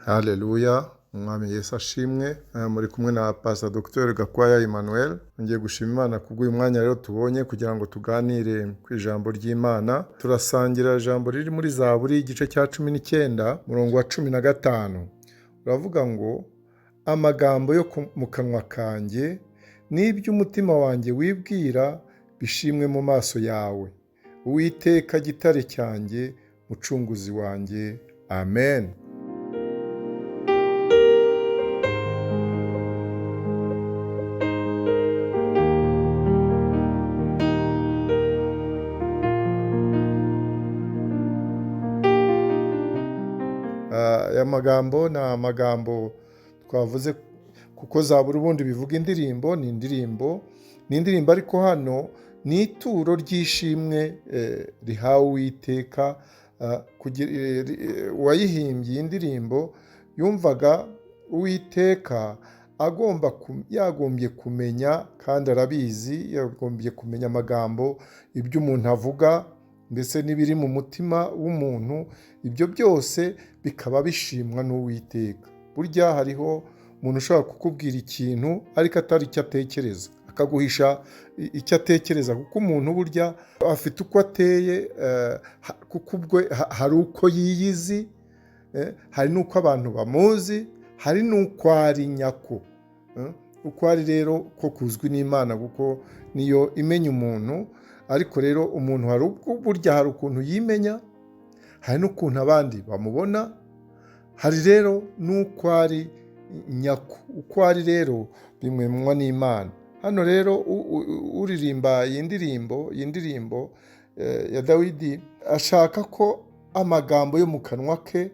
Haleluya, umwami Yesu ashimwe. Muri kumwe na Pastor Dr Gakwaya Emmanuel. Ngiye gushima Imana kubw'uyu mwanya rero tubonye kugira ngo tuganire ku ijambo ry'Imana. Turasangira ijambo riri muri Zaburi igice cya 19 murongo wa 15. Uravuga ngo amagambo yo mu kanwa kanjye n'iby'umutima wanjye wibwira bishimwe mu maso yawe. Uwiteka gitare cyanjye, mucunguzi wanjye. Amen. Aya magambo ni amagambo twavuze kuko Zaburi ubundi bivuga indirimbo, ni indirimbo ariko hano ni ituro ry'ishimwe rihawe Uwiteka. Uwayihimbye iyi ndirimbo yumvaga Uwiteka yagombye kumenya, kandi arabizi, yagombye kumenya amagambo, ibyo umuntu avuga mbese n'ibiri mu mutima w'umuntu, ibyo byose bikaba bishimwa n'Uwiteka. Burya hariho umuntu ushobora kukubwira ikintu ariko atari icyo atekereza, akaguhisha icyo atekereza, kuko umuntu burya afite uko ateye, kuko ubwe hari uko yiyizi, hari n'uko abantu bamuzi, hari n'uko ari nyako. Uko ari rero ko kuzwi n'Imana, kuko niyo imenya umuntu. Ariko rero umuntu burya hari ukuntu yimenya, hari n'ukuntu abandi bamubona, hari rero n'uko ari nyako. Uko ari rero bimenywa n'Imana. Hano rero uririmba iyi ndirimbo ya Dawidi ashaka ko amagambo yo mu kanwa ke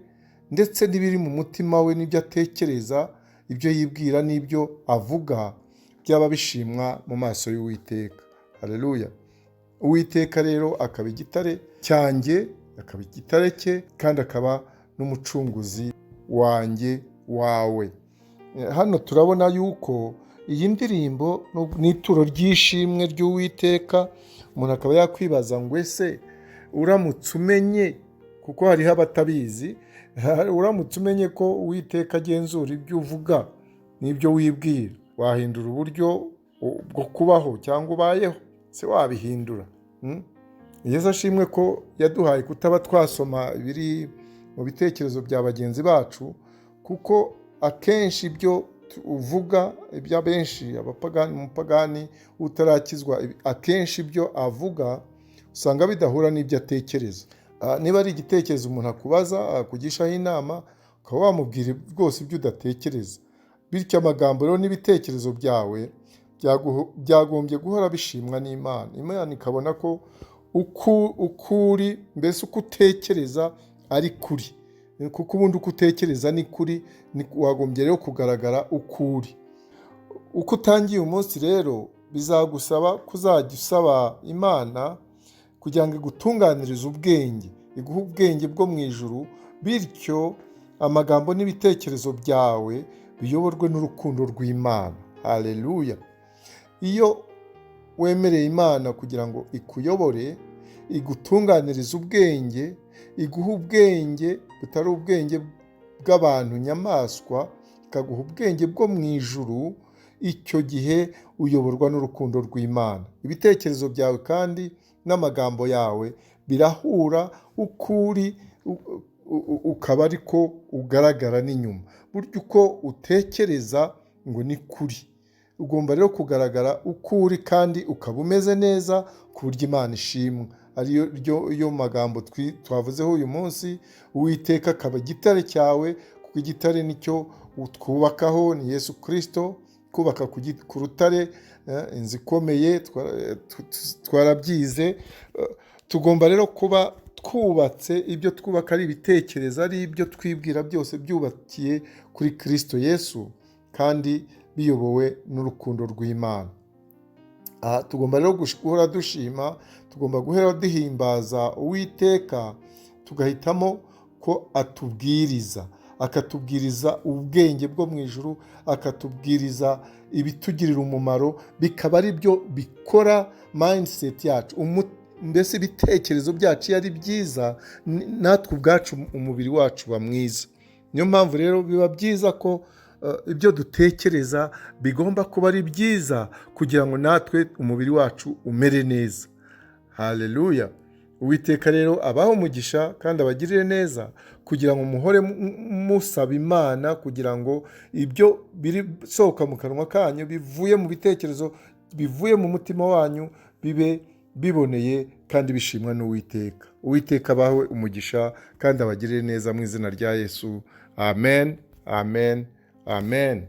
ndetse n'ibiri mu mutima we, n'ibyo atekereza, ibyo yibwira n'ibyo avuga, byaba bishimwa mu maso y'Uwiteka. Haleluya. Uwiteka rero akaba igitare cyanjye, akaba igitare cye, kandi akaba n'umucunguzi wanjye wawe. Hano turabona yuko iyi ndirimbo ni ituro ry'ishimwe ry'Uwiteka. Umuntu akaba yakwibaza ngo ese uramutse umenye, kuko hariho abatabizi, uramutse umenye ko Uwiteka agenzura ibyo uvuga n'ibyo wibwira, wahindura uburyo bwo kubaho cyangwa ubayeho? Se wabihindura? Yesu ashimwe ko yaduhaye kutaba twasoma ibiri mu bitekerezo bya bagenzi bacu, kuko akenshi ibyo uvuga, ibya benshi umupagani utarakizwa, akenshi ibyo avuga usanga bidahura n'ibyo atekereza. Niba ari igitekerezo umuntu akubaza, akugishaho inama, ukaba wamubwira rwose ibyo udatekereza. Bityo amagambo rero n'ibitekerezo byawe byagombye guhora bishimwa n'Imana. Imana ikabona ko ukuri, mbese uko utekereza ari kuri, kuko ubundi uko utekereza ni kuri, wagombye rero kugaragara ukuri. Uko utangiye umunsi rero bizagusaba kuzajya usaba Imana kugira ngo igutunganirize ubwenge, iguhe ubwenge bwo mu ijuru, bityo amagambo n'ibitekerezo byawe biyoborwe n'urukundo rw'Imana. Haleluya. Iyo wemereye Imana kugira ngo ikuyobore, igutunganirize ubwenge, iguhe ubwenge butari ubwenge bw'abantu nyamaswa, ikaguha ubwenge bwo mu ijuru, icyo gihe uyoborwa n'urukundo rw'Imana. Ibitekerezo byawe kandi n'amagambo yawe birahura, ukuri ukaba ariko ugaragara n'inyuma. Burya uko utekereza ngo ni kuri, ugomba rero kugaragara ukuri, kandi ukaba umeze neza ku buryo Imana ishimwa. Ariyo magambo twavuzeho uyu munsi. Uwiteka akaba igitare cyawe, kuko igitare nicyo twubakaho, ni Yesu Kristo. Kubaka ku rutare, inzu ikomeye, twarabyize. Tugomba rero kuba twubatse, ibyo twubaka ari ibitekerezo, ari ibyo twibwira, byose byubakiye kuri Kristo Yesu, kandi biyobowe n'urukundo rw'Imana. Tugomba rero guhora dushima, tugomba guhora duhimbaza Uwiteka, tugahitamo ko atubwiriza, akatubwiriza ubwenge bwo mu ijuru, akatubwiriza ibitugirira umumaro, bikaba ari byo bikora mindset yacu, mbese ibitekerezo byacu iyo ari byiza, natwe ubwacu umubiri wacu uba mwiza. niyo mpamvu rero biba byiza ko ibyo dutekereza bigomba kuba ari byiza kugira ngo natwe umubiri wacu umere neza. Haleluya! Uwiteka rero abahe umugisha kandi abagirire neza, kugira ngo muhore musaba Imana kugira ngo ibyo bisohoka mu kanwa kanyu bivuye mu bitekerezo, bivuye mu mutima wanyu, bibe biboneye kandi bishimwa n'Uwiteka. Uwiteka abahe umugisha kandi abagirire neza mu izina rya Yesu. Amen, amen, amen.